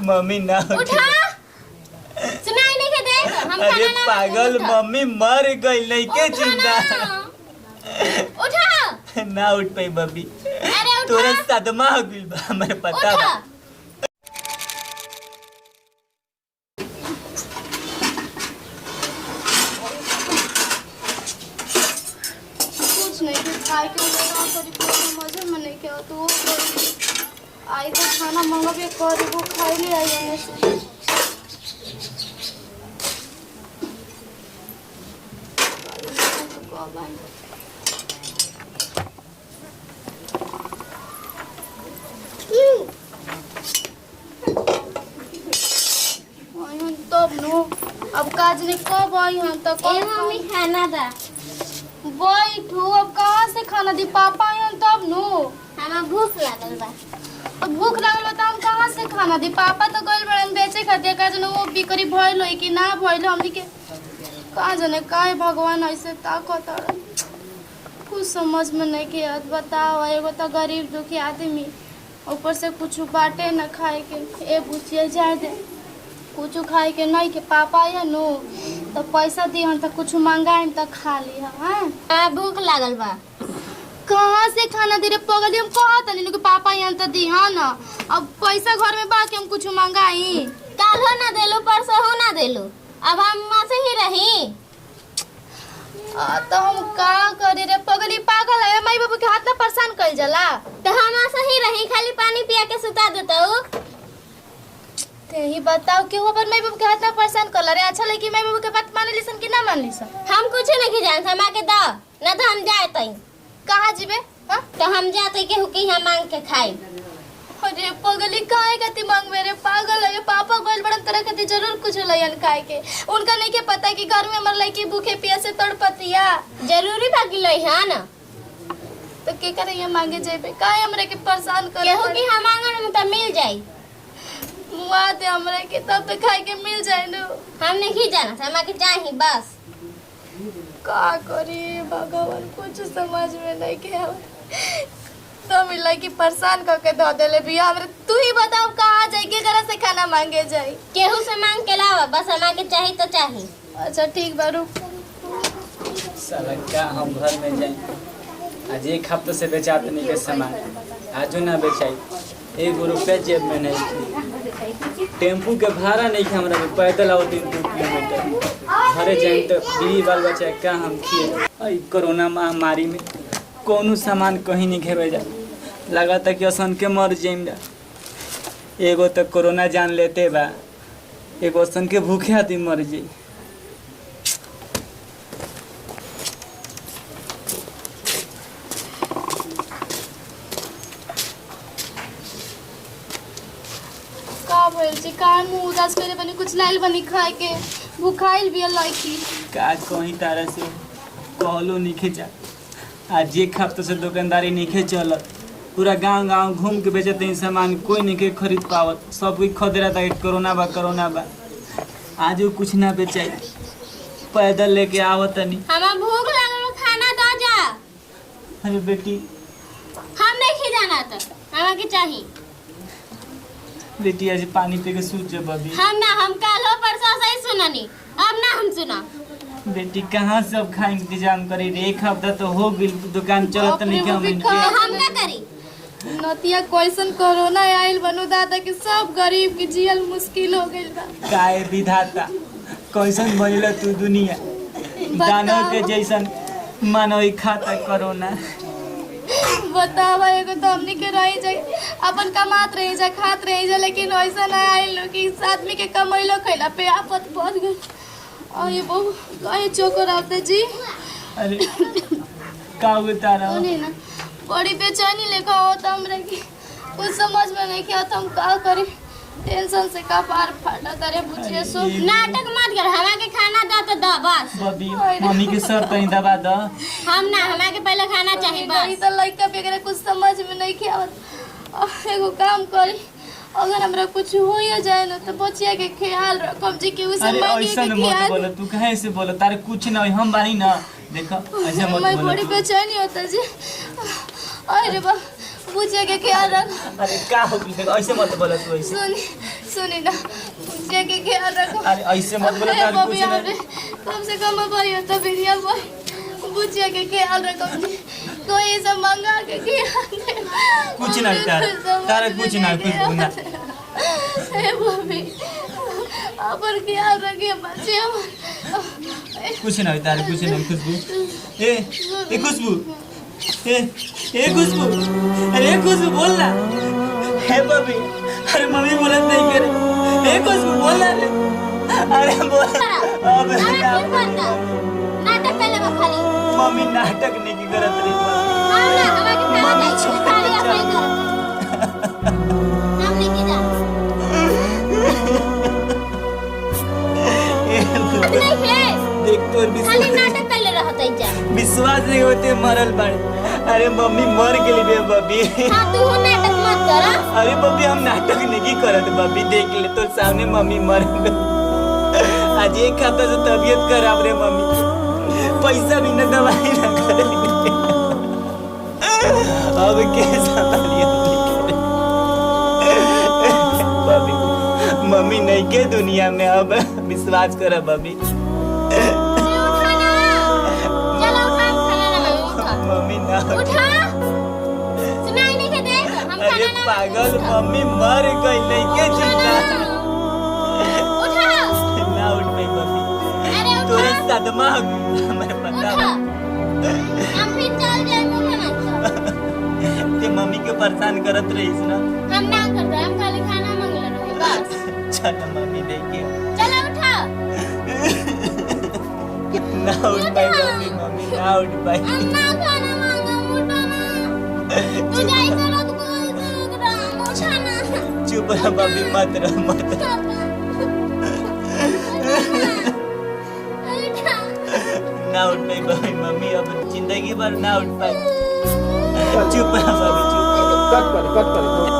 Mummy ना उठा सुनाई नहीं दे हम अरे पागल मम्मी मर गई नहीं के जिंदा उठा ना उठ पाई बबी अरे उठा तोरा सदमा हो गइल बा हमरे पता बा कुछ नहीं कि खाए के लेना करी समझ में नहीं क्या तो आई तो खाना मंगबे करी वो खाई ले आई है से तब नो अब काज ने कब आई हम तक मम्मी खाना दा बैठू अब कहाँ से खाना दी पापा आई हम तब नो हमारा भूख लागल बा अब भूख लागल त हम कहाँ से खाना दी पापा तो गइल बड़न बेचे खातिर का जन वो बिक्री भइल होई कि ना भइल हमनी के कहाँ जाने काहे भगवान ऐसे ताकत कुछ समझ में नहीं के आत बताओ एगो तो गरीब दुखी आदमी ऊपर से कुछ बाटे न खाए के ए बुझिए जाए दे कुछ खाए के नहीं के पापा है नो तो पैसा दी हम तो कुछ मंगाए तो खा ली हां भूख लागल बा कहाँ से खाना दे रे पगली हम कहत नहीं कि पापा यहाँ तो दी हाँ ना अब पैसा घर में बाकी हम कुछ मंगाई काल हो ना देलो परसों हो ना देलो अब हम वहाँ से ही रही तो हम का करे रे पगली पागल है माई बाबू के हाथ में परेशान कइल जाला तो हम वहाँ से ही रही खाली पानी पिया के सुता देता ते ही बताओ कि वो पर माई बाबू के हाथ में परेशान कर रे अच्छा लगी माई बाबू के बात मान लीसन कि ना मान लीसन हम कुछ नहीं जानते हम आके दो ना तो हम जाते कहाँ जीबे हां तो हम जाते के हुकी हम मांग के खाई अरे पगली काहे कति मांगबे रे पागल है पापा गोल बड़न तरह कति जरूर कुछ लयन खाए के उनका नहीं के पता कि घर में हमर लड़की भूखे प्यासे तड़पतिया जरूरी भागी लई है ना तो के करे ये मांगे जेबे काहे हमरे के परेशान करे केहू की हम मांगन में तो मिल जाई मुआ दे हमरे के तब तो खाए के मिल जाए नो हम नहीं जाना था हमारे चाहिए बस का करी भगवान कुछ समझ में नहीं के तो मिला कि परेशान करके धो देले बिया हमरे तू ही बताओ कहाँ जाए के घर से खाना मांगे जाए केहू से मांग के लावा बस हमारे चाहिए तो चाहिए अच्छा ठीक बा रुक साला का हम घर में जाए आज एक हफ्ते से बेचाते नहीं के सामान आजो ना बेचाई 1 रुपया जेब में नहीं थी टेम्पू के भाड़ा नहीं था हमारा पैदल आओ 2 किलोमीटर घरे जाए तो बीवी बाल बच्चा का हम खिए कोरोना महामारी में कोनो सामान कहीं नहीं घेबे जा लगा था कि असन के मर जाइम जा एगो तो कोरोना जान लेते बा एगो असन के भूखे आदमी मर जाई का भइल छी का मुंह उदास करे बनी कुछ लाइल बनी खाए के भूखाइल भी लड़की का कहीं तारा से कहलो नहीं खींचा आज एक हफ्ते से दुकानदारी नहीं चलत पूरा गांव घूम के बेचते हैं सामान कोई नहीं के खरीद पावत सब कोई खरीद रहा था कोरोना बा आज वो कुछ ना बेचाई पैदल लेके आवत नहीं हमें भूख लगल खाना दो जा अरे बेटी हम नहीं जाना तो हमें चाहिए बेटी आज पानी पे के सूझ जा बबी हम कल परसों से ही सुननी अब ना हम सुना बेटी कहाँ से अब खाए इंतजाम करी रे एक हफ्ता तो हो गई दुकान चलत नहीं क्या हम ना करी नतिया क्वेश्चन कोरोना आइल बनू दादा कि सब गरीब के जियल मुश्किल हो गइल बा काय विधाता कैसन भइल तू दुनिया दानव के जैसन मानो ही खाता कोरोना बतावा एगो तो हमनी के रही जाए अपन कमात रही जा खात रही जा लेकिन ऐसा ना आइल कि आदमी के कमैलो खैला पे आफत बहुत गई अरे वो कहे चोकर आपते जी अरे का उतारा नहीं ना बड़ी बेचैनी लेखा होता हमरे की कुछ समझ में नहीं किया तो हम का करें टेंशन से का पार फाटा करे बुझिए सो नाटक मत कर हमें के खाना दो तो दो बस बबी मम्मी के सर कहीं दबा दो हम ना हमें के पहले खाना चाहिए बस तो लड़का वगैरह कुछ समझ में नहीं किया एगो काम करी अगर हमरा कुछ हो जाए ना तो बचिया के ख्याल रखब जी के उसे मांगे के ख्याल बोलो तू कहे से बोलो तारे कुछ ना हम बानी ना देखो ऐसे मत मैं बोलो बड़ी बेचैनी होता जी अरे बा बचिया के ख्याल रख अरे का हो गई ऐसे मत बोलो तू ऐसे सुनी ना पूछिए के ख्याल रखो। अरे ऐसे मत बोलो अरे तार बबी कुछ हमरे कम से कम भाई तो बिरिया भाई पूछिए के ख्याल रखो जी। कोई सब मंगा के कुछ ना तारा कुछ ना ए बबी अपन ख्याल रखिए बच्चे कुछ ना तारा कुछ ना खुशबू ए खुशबू ए खुशबू अरे खुशबू बोल ना हे बबी अरे मम्मी बोलत नहीं करे ए खुशबू बोल ना रे अरे बोल अब नाटक पहले में खाली मम्मी नाटक नहीं की करत रही आओ ना हवा के खाना जाए खाली अपने घर हम लेके जा नहीं है देख तोर खाली नाटक पहले रहत जा विश्वास नहीं होते मरल बाड़े अरे मम्मी मर गेली बे बबी हां तू हो नाटक मत कर अरे बबी हम नाटक नहीं करत बबी देख ले तो सामने मम्मी मर गई आज एक खाता से तबीयत खराब रे मम्मी पैसा भी न दवाई न करे अब कैसा बबी मम्मी नहीं के दुनिया में अब विश्वास कर बबी मम्मी ना उठा सुनाई नहीं दे हम अरे पागल मम्मी मर गई नहीं के जिंदा उठा ना उठ गई मम्मी अरे तोरे उठा सदमा हमें पता उठा हम फिर चल जाए मुझे ना ते मम्मी के परेशान करत रहीस ना हम ना कर रहे हम खाली खाना मांग रहे बस चल मम्मी देखे चलो उठा ना उठ पाई मम्मी ना उठ पाई हम ना खाना मांगा उठा ना तू जाई करो तो उठा ना चुप रह मम्मी मत रह मत रह। ना उठ पाई मम्मी मम्मी अब जिंदगी भर ना उठ पाई चुप रह मम्मी चुप कट कर